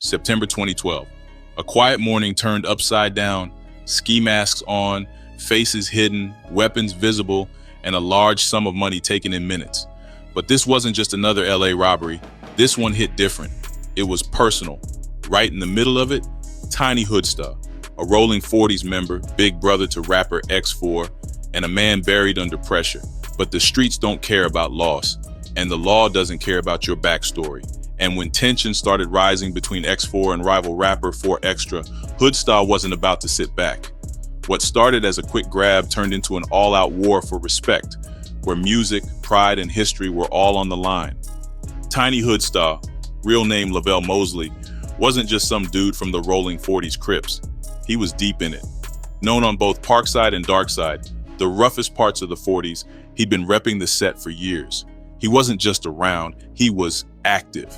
September 2012. A quiet morning turned upside down, ski masks on, faces hidden, weapons visible, and a large sum of money taken in minutes. But this wasn't just another LA robbery. This one hit different. It was personal. Right in the middle of it, tiny Hoodsta, a Rolling Forties member, big brother to rapper X4, and a man buried under pressure. But the streets don't care about loss, and the law doesn't care about your backstory. And when tension started rising between X4 and rival rapper 4xtra, Hoodsta wasn't about to sit back. What started as a quick grab turned into an all-out war for respect, where music, pride, and history were all on the line. Tiny Hoodsta, real name Lavel Mosley, wasn't just some dude from the Rolling Forties Crips. He was deep in it. Known on both Parkside and Darkside, the roughest parts of the 40s, he'd been repping the set for years. He wasn't just around, he was active.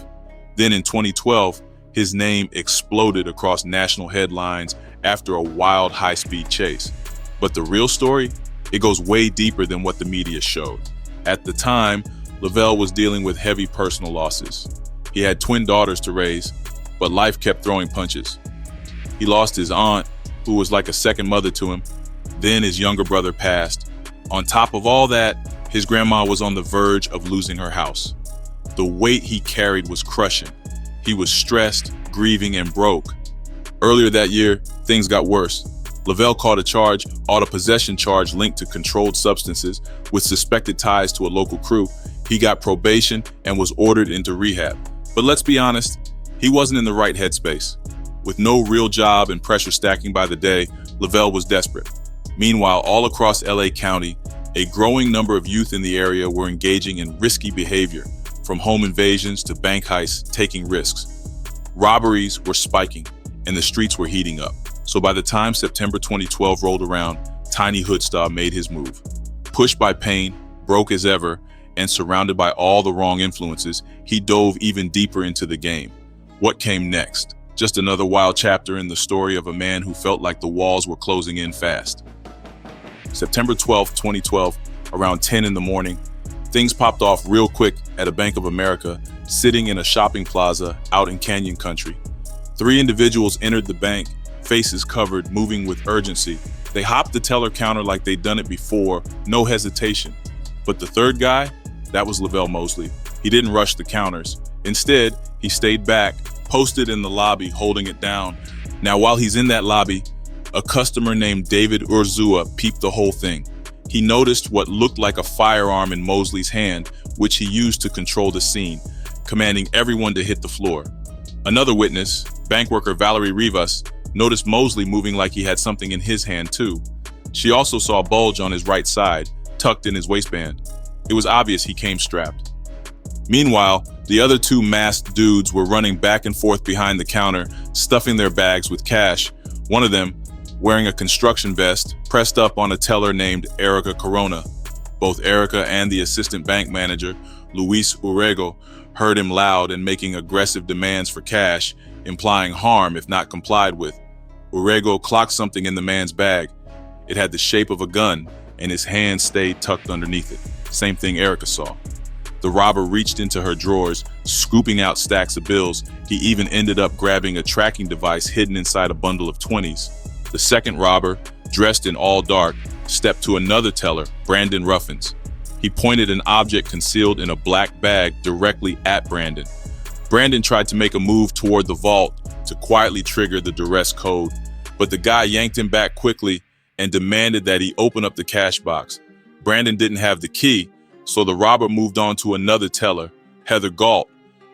Then in 2012, his name exploded across national headlines after a wild high-speed chase. But the real story? It goes way deeper than what the media showed. At the time, Lavel was dealing with heavy personal losses. He had twin daughters to raise, but life kept throwing punches. He lost his aunt, who was like a second mother to him. Then his younger brother passed. On top of all that, his grandma was on the verge of losing her house. The weight he carried was crushing. He was stressed, grieving, and broke. Earlier that year, things got worse. Lavel caught a charge, auto possession charge linked to controlled substances with suspected ties to a local crew. He got probation and was ordered into rehab. But let's be honest, he wasn't in the right headspace. With no real job and pressure stacking by the day, Lavel was desperate. Meanwhile, all across LA County, a growing number of youth in the area were engaging in risky behavior, from home invasions to bank heists, taking risks. Robberies were spiking, and the streets were heating up. So by the time September 2012 rolled around, Tiny Hoodsta made his move. Pushed by pain, broke as ever, and surrounded by all the wrong influences, he dove even deeper into the game. What came next? Just another wild chapter in the story of a man who felt like the walls were closing in fast. September 12, 2012, around 10 in the morning, things popped off real quick at a Bank of America, sitting in a shopping plaza out in Canyon Country. 3 individuals entered the bank, faces covered, moving with urgency. They hopped the teller counter like they'd done it before, no hesitation. But the third guy, that was Lavel Mosley. He didn't rush the counters. Instead, he stayed back, posted in the lobby, holding it down. Now, while he's in that lobby, a customer named David Urzua peeped the whole thing. He noticed what looked like a firearm in Mosley's hand, which he used to control the scene, commanding everyone to hit the floor. Another witness, bank worker Valerie Rivas, noticed Mosley moving like he had something in his hand too. She also saw a bulge on his right side, tucked in his waistband. It was obvious he came strapped. Meanwhile, the other 2 masked dudes were running back and forth behind the counter, stuffing their bags with cash. One of them, wearing a construction vest, pressed up on a teller named Erica Corona. Both Erica and the assistant bank manager, Luis Urrego, heard him loud and making aggressive demands for cash, implying harm if not complied with. Urrego clocked something in the man's bag. It had the shape of a gun, and his hand stayed tucked underneath it. Same thing Erica saw. The robber reached into her drawers, scooping out stacks of bills. He even ended up grabbing a tracking device hidden inside a bundle of 20s. The second robber, dressed in all dark, stepped to another teller, Brandon Ruffins. He pointed an object concealed in a black bag directly at Brandon. Brandon tried to make a move toward the vault to quietly trigger the duress code, but the guy yanked him back quickly and demanded that he open up the cash box. Brandon didn't have the key, so the robber moved on to another teller, Heather Galt.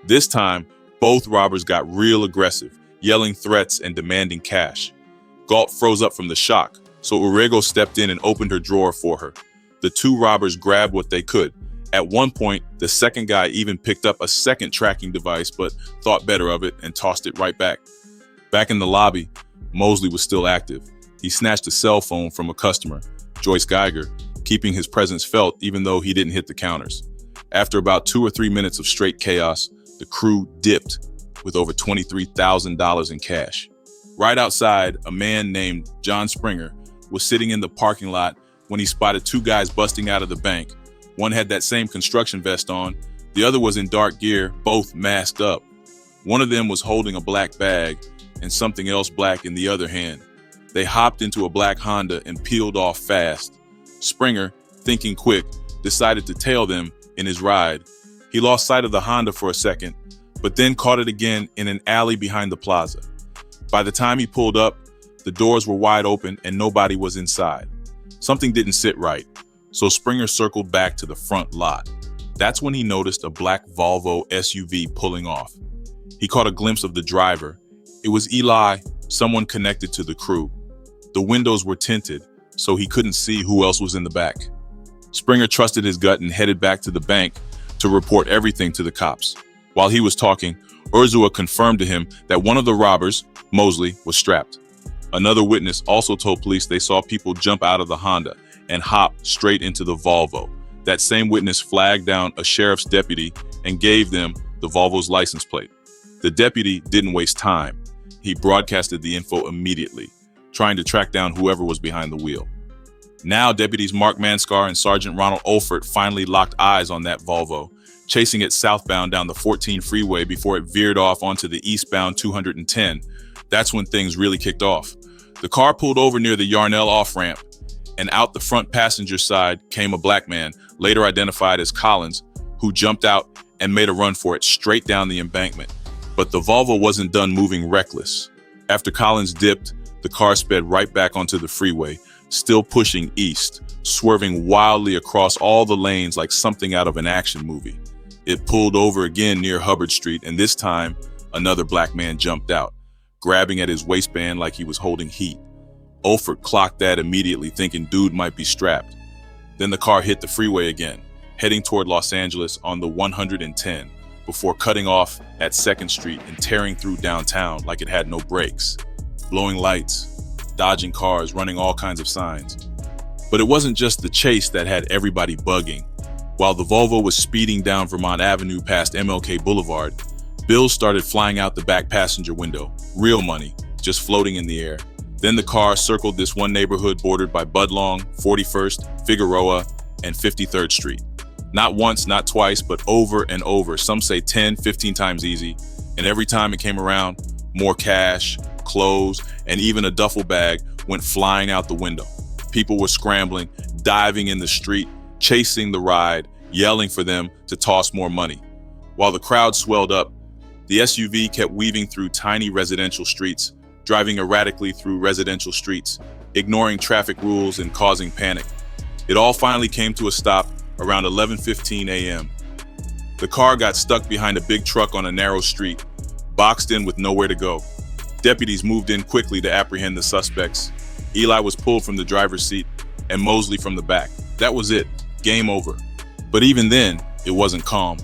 This time, both robbers got real aggressive, yelling threats and demanding cash. Galt froze up from the shock, so Urrego stepped in and opened her drawer for her. The 2 robbers grabbed what they could. At one point, the second guy even picked up a second tracking device, but thought better of it and tossed it right back. Back in the lobby, Mosley was still active. He snatched a cell phone from a customer, Joyce Geiger, keeping his presence felt even though he didn't hit the counters. After about 2 or 3 minutes of straight chaos, the crew dipped with over $23,000 in cash. Right outside, a man named John Springer was sitting in the parking lot when he spotted 2 guys busting out of the bank. One had that same construction vest on, the other was in dark gear, both masked up. One of them was holding a black bag and something else black in the other hand. They hopped into a black Honda and peeled off fast. Springer, thinking quick, decided to tail them in his ride. He lost sight of the Honda for a second, but then caught it again in an alley behind the plaza. By the time he pulled up, the doors were wide open and nobody was inside. Something didn't sit right, so Springer circled back to the front lot. That's when he noticed a black Volvo SUV pulling off. He caught a glimpse of the driver. It was Eli, someone connected to the crew. The windows were tinted, so he couldn't see who else was in the back. Springer trusted his gut and headed back to the bank to report everything to the cops. While he was talking, Urzua confirmed to him that one of the robbers, Mosley, was strapped. Another witness also told police they saw people jump out of the Honda and hop straight into the Volvo. That same witness flagged down a sheriff's deputy and gave them the Volvo's license plate. The deputy didn't waste time. He broadcasted the info immediately, trying to track down whoever was behind the wheel. Now, deputies Mark Manskar and Sergeant Ronald Olfert finally locked eyes on that Volvo, chasing it southbound down the 14 freeway before it veered off onto the eastbound 210. That's when things really kicked off. The car pulled over near the Yarnell off-ramp, and out the front passenger side came a black man, later identified as Collins, who jumped out and made a run for it straight down the embankment. But the Volvo wasn't done moving reckless. After Collins dipped, the car sped right back onto the freeway, still pushing east, swerving wildly across all the lanes like something out of an action movie. It pulled over again near Hubbard Street, and this time, another black man jumped out, grabbing at his waistband like he was holding heat. Olfert clocked that immediately, thinking dude might be strapped. Then the car hit the freeway again, heading toward Los Angeles on the 110, before cutting off at 2nd Street and tearing through downtown like it had no brakes, blowing lights, dodging cars, running all kinds of signs. But it wasn't just the chase that had everybody bugging. While the Volvo was speeding down Vermont Avenue past MLK Boulevard, bills started flying out the back passenger window, real money, just floating in the air. Then the car circled this one neighborhood bordered by Budlong, 41st, Figueroa, and 53rd Street. Not once, not twice, but over and over. Some say 10, 15 times easy. And every time it came around, more cash, clothes, and even a duffel bag went flying out the window. People were scrambling, diving in the street, chasing the ride, yelling for them to toss more money. While the crowd swelled up, the SUV kept weaving through tiny residential streets, driving erratically through residential streets, ignoring traffic rules and causing panic. It all finally came to a stop around 11:15 a.m. The car got stuck behind a big truck on a narrow street, boxed in with nowhere to go. Deputies moved in quickly to apprehend the suspects. Eli was pulled from the driver's seat and Mosley from the back. That was it, game over. But even then, it wasn't calm.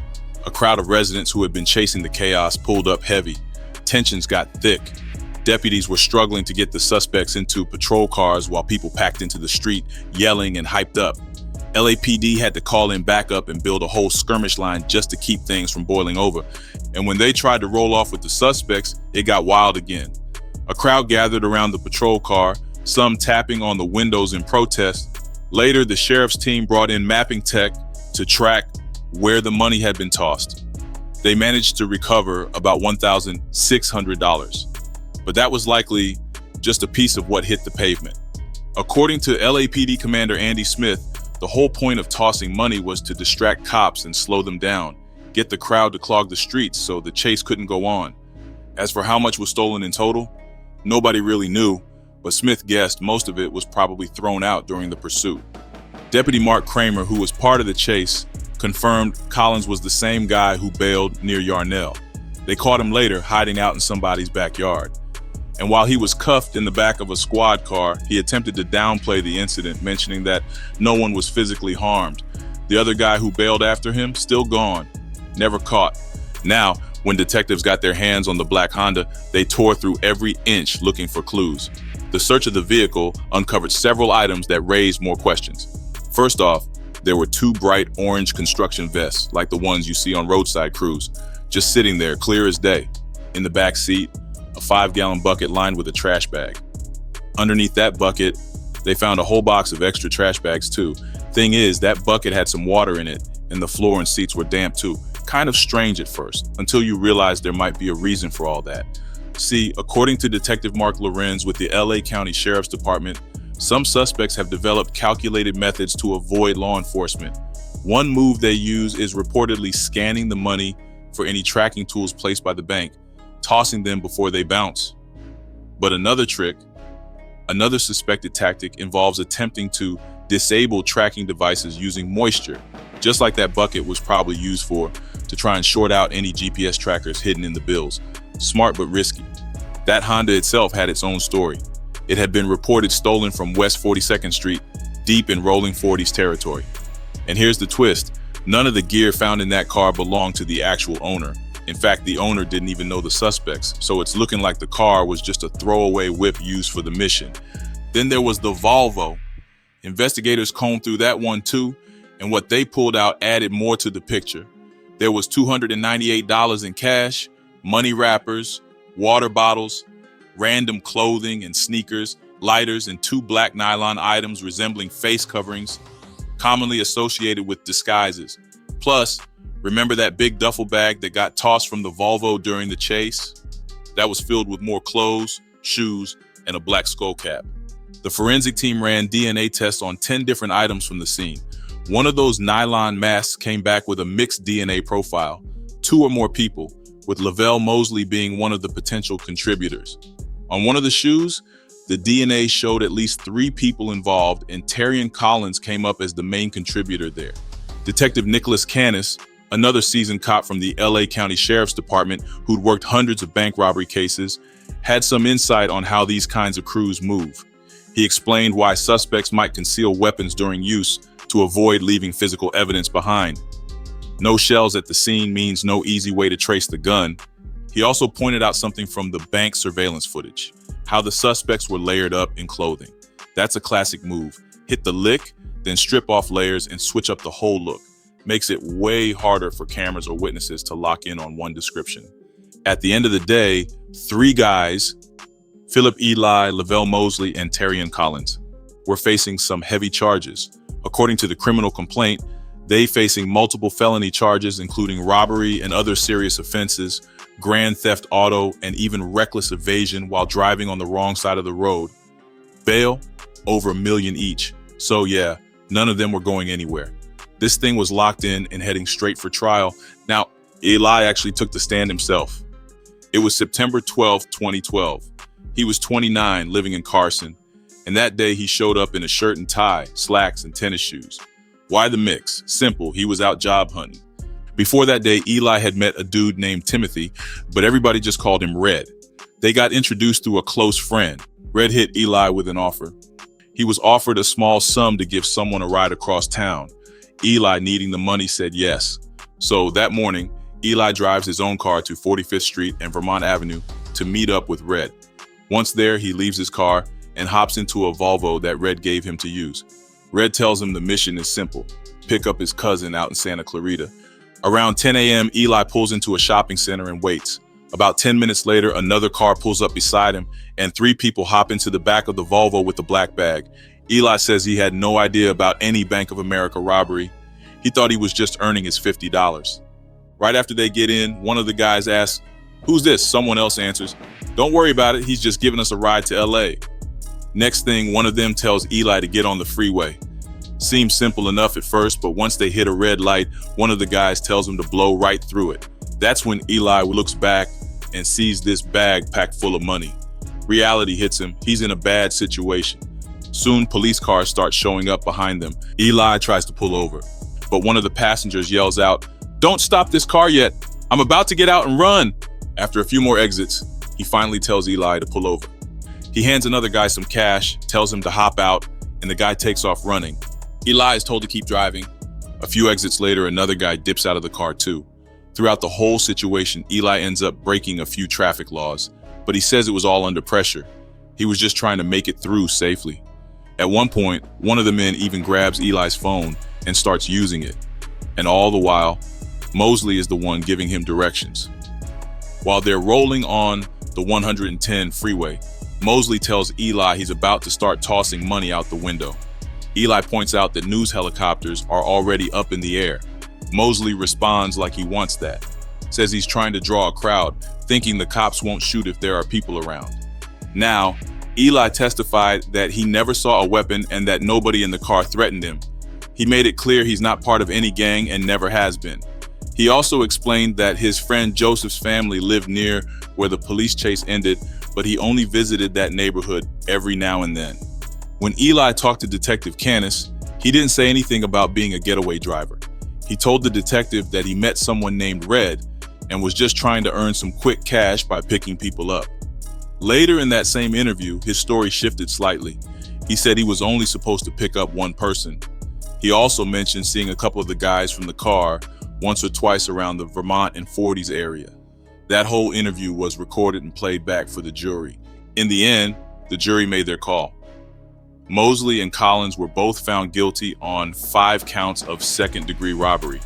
A crowd of residents who had been chasing the chaos pulled up heavy. Tensions got thick. Deputies were struggling to get the suspects into patrol cars while people packed into the street, yelling and hyped up. LAPD had to call in backup and build a whole skirmish line just to keep things from boiling over. And when they tried to roll off with the suspects, it got wild again. A crowd gathered around the patrol car, some tapping on the windows in protest. Later, the sheriff's team brought in mapping tech to track where the money had been tossed. They managed to recover about $1,600, but that was likely just a piece of what hit the pavement. According to LAPD Commander Andy Smith, the whole point of tossing money was to distract cops and slow them down, get the crowd to clog the streets so the chase couldn't go on. As for how much was stolen in total, nobody really knew, but Smith guessed most of it was probably thrown out during the pursuit. Deputy Mark Kramer, who was part of the chase, confirmed Collins was the same guy who bailed near Yarnell. They caught him later hiding out in somebody's backyard. And while he was cuffed in the back of a squad car, he attempted to downplay the incident, mentioning that no one was physically harmed. The other guy who bailed after him, still gone, never caught. Now, when detectives got their hands on the black Honda, they tore through every inch looking for clues. The search of the vehicle uncovered several items that raised more questions. First off, there were 2 bright orange construction vests, like the ones you see on roadside crews, just sitting there clear as day. In the back seat, a 5-gallon bucket lined with a trash bag. Underneath that bucket, they found a whole box of extra trash bags too. Thing is, that bucket had some water in it, and the floor and seats were damp too. Kind of strange at first, until you realize there might be a reason for all that. See, according to Detective Mark Lorenz with the LA County Sheriff's Department, some suspects have developed calculated methods to avoid law enforcement. One move they use is reportedly scanning the money for any tracking tools placed by the bank, tossing them before they bounce. But another suspected tactic involves attempting to disable tracking devices using moisture, just like that bucket was probably used for, to try and short out any GPS trackers hidden in the bills. Smart but risky. That Honda itself had its own story. It had been reported stolen from West 42nd Street, deep in Rolling Forties territory. And here's the twist. None of the gear found in that car belonged to the actual owner. In fact, the owner didn't even know the suspects, so it's looking like the car was just a throwaway whip used for the mission. Then there was the Volvo. Investigators combed through that one too, and what they pulled out added more to the picture. There was $298 in cash, money wrappers, water bottles, random clothing and sneakers, lighters, and 2 black nylon items resembling face coverings, commonly associated with disguises. Plus, remember that big duffel bag that got tossed from the Volvo during the chase? That was filled with more clothes, shoes, and a black skull cap. The forensic team ran DNA tests on 10 different items from the scene. One of those nylon masks came back with a mixed DNA profile, 2 or more people, with Lavel Mosley being one of the potential contributors. On one of the shoes, the DNA showed at least 3 people involved, and Terrion Collins came up as the main contributor there. Detective Nicholas Canis, another seasoned cop from the LA County Sheriff's Department who'd worked hundreds of bank robbery cases, had some insight on how these kinds of crews move. He explained why suspects might conceal weapons during use to avoid leaving physical evidence behind. No shells at the scene means no easy way to trace the gun. He also pointed out something from the bank surveillance footage, how the suspects were layered up in clothing. That's a classic move. Hit the lick, then strip off layers and switch up the whole look. Makes it way harder for cameras or witnesses to lock in on one description. At the end of the day, 3 guys, Philip Eli, Lavel Mosley, and Terrion Collins, were facing some heavy charges. According to the criminal complaint, they facing multiple felony charges, including robbery and other serious offenses, grand theft auto, and even reckless evasion while driving on the wrong side of the road. Bail, over $1 million each. So yeah, none of them were going anywhere. This thing was locked in and heading straight for trial. Now, Eli actually took the stand himself. It was September 12, 2012. He was 29, living in Carson, and that day he showed up in a shirt and tie, slacks, and tennis shoes. Why the mix? Simple, he was out job hunting. Before that day, Eli had met a dude named Timothy, but everybody just called him Red. They got introduced through a close friend. Red hit Eli with an offer. He was offered a small sum to give someone a ride across town. Eli, needing the money, said yes. So that morning, Eli drives his own car to 45th Street and Vermont Avenue to meet up with Red. Once there, he leaves his car and hops into a Volvo that Red gave him to use. Red tells him the mission is simple: pick up his cousin out in Santa Clarita. Around 10 a.m., Eli pulls into a shopping center and waits. About 10 minutes later, another car pulls up beside him and 3 people hop into the back of the Volvo with the black bag. Eli says he had no idea about any Bank of America robbery. He thought he was just earning his $50. Right after they get in, one of the guys asks, "Who's this?" Someone else answers, "Don't worry about it, he's just giving us a ride to LA. Next thing, one of them tells Eli to get on the freeway. Seems simple enough at first, but once they hit a red light, one of the guys tells him to blow right through it. That's when Eli looks back and sees this bag packed full of money. Reality hits him. He's in a bad situation. Soon, police cars start showing up behind them. Eli tries to pull over, but one of the passengers yells out, "Don't stop this car yet. I'm about to get out and run." After a few more exits, he finally tells Eli to pull over. He hands another guy some cash, tells him to hop out, and the guy takes off running. Eli is told to keep driving. A few exits later, another guy dips out of the car too. Throughout the whole situation, Eli ends up breaking a few traffic laws, but he says it was all under pressure. He was just trying to make it through safely. At one point, one of the men even grabs Eli's phone and starts using it. And all the while, Mosley is the one giving him directions. While they're rolling on the 110 freeway, Mosley tells Eli he's about to start tossing money out the window. Eli points out that news helicopters are already up in the air. Mosley responds like he wants that. Says he's trying to draw a crowd, thinking the cops won't shoot if there are people around. Now, Eli testified that he never saw a weapon and that nobody in the car threatened him. He made it clear he's not part of any gang and never has been. He also explained that his friend Joseph's family lived near where the police chase ended, but he only visited that neighborhood every now and then. When Eli talked to Detective Canis, he didn't say anything about being a getaway driver. He told the detective that he met someone named Red and was just trying to earn some quick cash by picking people up. Later in that same interview, his story shifted slightly. He said he was only supposed to pick up one person. He also mentioned seeing a couple of the guys from the car once or twice around the Vermont and 40's area. That whole interview was recorded and played back for the jury. In the end, the jury made their call. Mosley and Collins were both found guilty on 5 counts of second-degree robbery.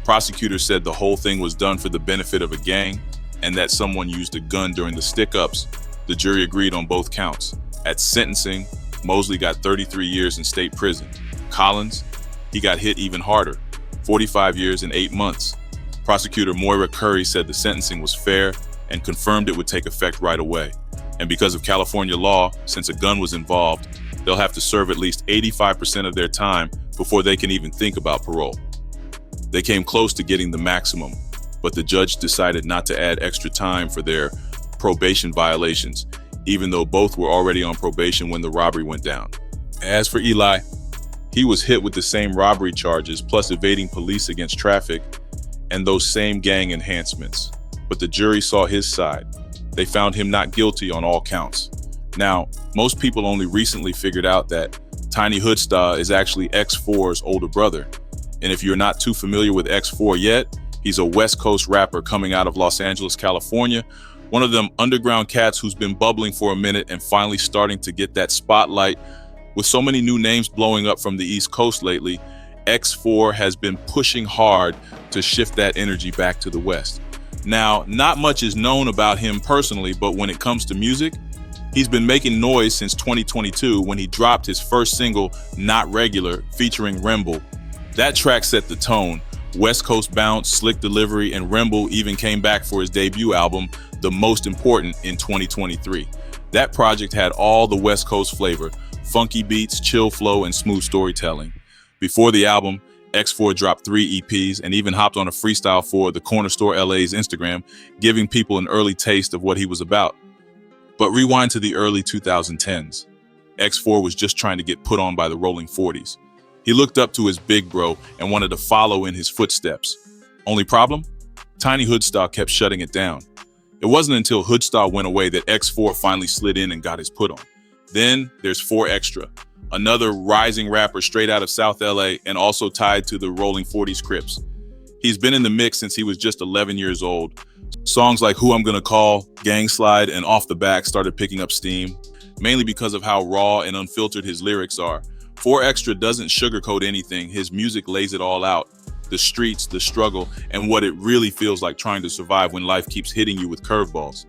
Prosecutors said the whole thing was done for the benefit of a gang and that someone used a gun during the stick-ups. The jury agreed on both counts. At sentencing, Mosley got 33 years in state prison. Collins, he got hit even harder, 45 years and 8 months. Prosecutor Moira Curry said the sentencing was fair and confirmed it would take effect right away. And because of California law, since a gun was involved, they'll have to serve at least 85% of their time before they can even think about parole. They came close to getting the maximum, but the judge decided not to add extra time for their probation violations, even though both were already on probation when the robbery went down. As for Eli, he was hit with the same robbery charges plus evading police against traffic and those same gang enhancements. But the jury saw his side. They found him not guilty on all counts. Now, most people only recently figured out that Tiny Hoodsta is actually X4's older brother. And if you're not too familiar with X4 yet, he's a West Coast rapper coming out of Los Angeles, California. One of them underground cats who's been bubbling for a minute and finally starting to get that spotlight. With so many new names blowing up from the East Coast lately, X4 has been pushing hard to shift that energy back to the West. Now, not much is known about him personally, but when it comes to music, he's been making noise since 2022 when he dropped his first single, Not Regular, featuring Remble. That track set the tone. West Coast bounce, slick delivery, and Remble even came back for his debut album, The Most Important, in 2023. That project had all the West Coast flavor, funky beats, chill flow, and smooth storytelling. Before the album, X4 dropped 3 EPs and even hopped on a freestyle for the Corner Store LA's Instagram, giving people an early taste of what he was about. But rewind to the early 2010s. X4 was just trying to get put on by the Rolling Forties. He looked up to his big bro and wanted to follow in his footsteps. Only problem? Tiny Hoodsta kept shutting it down. It wasn't until Hoodsta went away that X4 finally slid in and got his put on. Then there's 4xtra, another rising rapper straight out of South LA and also tied to the Rolling Forties Crips. He's been in the mix since he was just 11 years old. Songs like Who I'm Gonna Call, Gang Slide, and Off the Back started picking up steam, mainly because of how raw and unfiltered his lyrics are. 4xtra doesn't sugarcoat anything. His music lays it all out. The streets, the struggle, and what it really feels like trying to survive when life keeps hitting you with curveballs.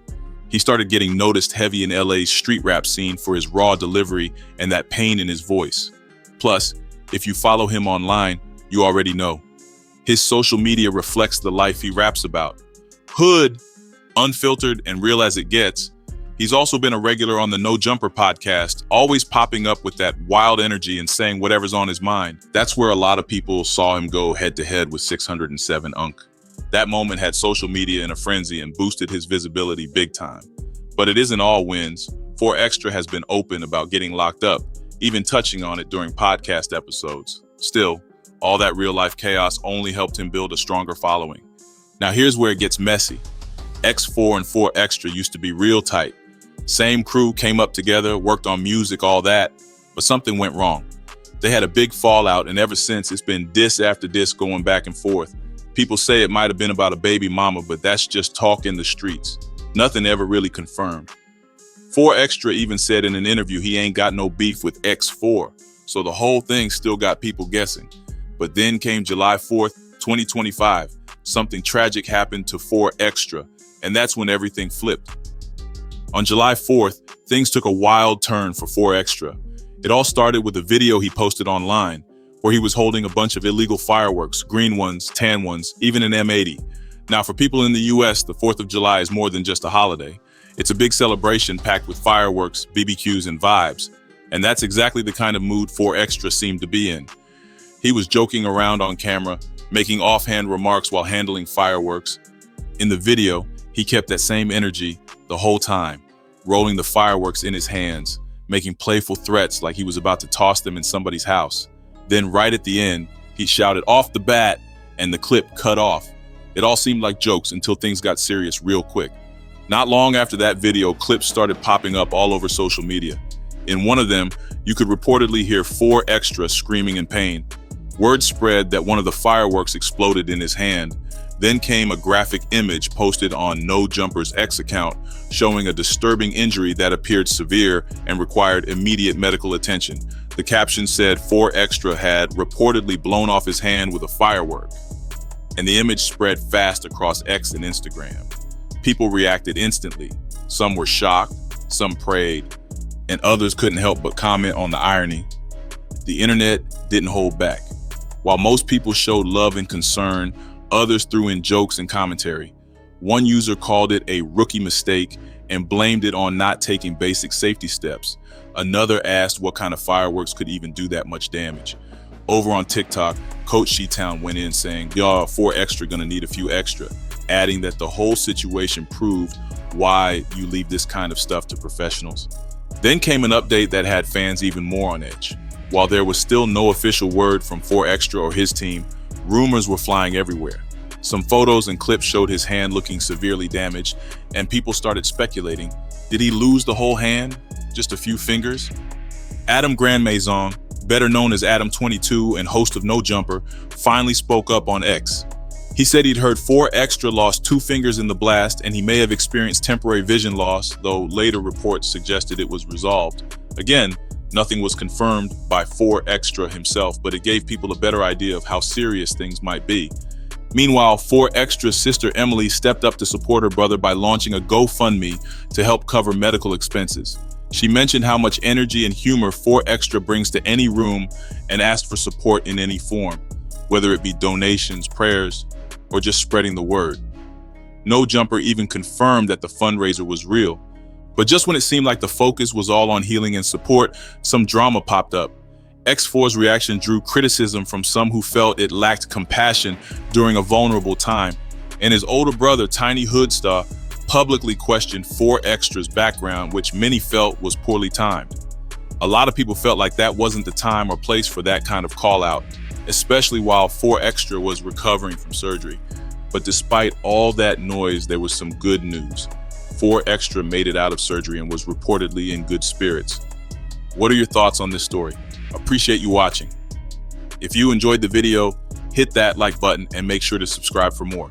He started getting noticed heavy in LA's street rap scene for his raw delivery and that pain in his voice. Plus, if you follow him online, you already know. His social media reflects the life he raps about. Hood, unfiltered and real as it gets. He's also been a regular on the No Jumper podcast, always popping up with that wild energy and saying whatever's on his mind. That's where a lot of people saw him go head-to-head with 607 Unk. That moment had social media in a frenzy and boosted his visibility big time. But it isn't all wins. 4xtra has been open about getting locked up, even touching on it during podcast episodes. Still, all that real-life chaos only helped him build a stronger following. Now here's where it gets messy. X4 and 4xtra used to be real tight. Same crew, came up together, worked on music, all that, but something went wrong. They had a big fallout, and ever since it's been diss after diss going back and forth. People say it might have been about a baby mama, but that's just talk in the streets. Nothing ever really confirmed. 4xtra even said in an interview he ain't got no beef with X4, so the whole thing still got people guessing. But then came July 4th, 2025. Something tragic happened to 4xtra, and that's when everything flipped. On July 4th, things took a wild turn for 4xtra. It all started with a video he posted online. where he was holding a bunch of illegal fireworks, green ones, tan ones, even an M80. Now, for people in the US, the 4th of July is more than just a holiday. It's a big celebration packed with fireworks, BBQs, and vibes. And that's exactly the kind of mood 4xtra seemed to be in. He was joking around on camera, making offhand remarks while handling fireworks. In the video, he kept that same energy the whole time, rolling the fireworks in his hands, making playful threats like he was about to toss them in somebody's house. Then right at the end, he shouted off the bat and the clip cut off. It all seemed like jokes until things got serious real quick. Not long after that video, clips started popping up all over social media. In one of them, you could reportedly hear 4xtra screaming in pain. Word spread that one of the fireworks exploded in his hand. Then came a graphic image posted on No Jumper's X account showing a disturbing injury that appeared severe and required immediate medical attention. The caption said 4xtra had reportedly blown off his hand with a firework. And the image spread fast across X and Instagram. People reacted instantly. Some were shocked, some prayed, and others couldn't help but comment on the irony. The internet didn't hold back. While most people showed love and concern, others threw in jokes and commentary. One user called it a rookie mistake and blamed it on not taking basic safety steps. Another asked what kind of fireworks could even do that much damage. Over on TikTok, Coach She-Town went in saying, "Y'all 4xtra gonna need a few extra," adding that the whole situation proved why you leave this kind of stuff to professionals. Then came an update that had fans even more on edge. While there was still no official word from 4xtra or his team, rumors were flying everywhere. Some photos and clips showed his hand looking severely damaged, and people started speculating. Did he lose the whole hand? Just a few fingers? Adam Grandmaison, better known as Adam22 and host of No Jumper, finally spoke up on X. He said he'd heard 4xtra lost 2 fingers in the blast and he may have experienced temporary vision loss, though later reports suggested it was resolved. Again, nothing was confirmed by 4xtra himself, but it gave people a better idea of how serious things might be. Meanwhile, 4xtra's sister Emily stepped up to support her brother by launching a GoFundMe to help cover medical expenses. She mentioned how much energy and humor 4xtra brings to any room and asked for support in any form, whether it be donations, prayers, or just spreading the word. No Jumper even confirmed that the fundraiser was real. But just when it seemed like the focus was all on healing and support, some drama popped up. X4's reaction drew criticism from some who felt it lacked compassion during a vulnerable time, and his older brother, Tiny Hoodsta, publicly questioned 4xtra's background, which many felt was poorly timed. A lot of people felt like that wasn't the time or place for that kind of call out, especially while 4xtra was recovering from surgery. But despite all that noise, there was some good news. 4xtra made it out of surgery and was reportedly in good spirits. What are your thoughts on this story? Appreciate you watching. If you enjoyed the video, hit that like button and make sure to subscribe for more.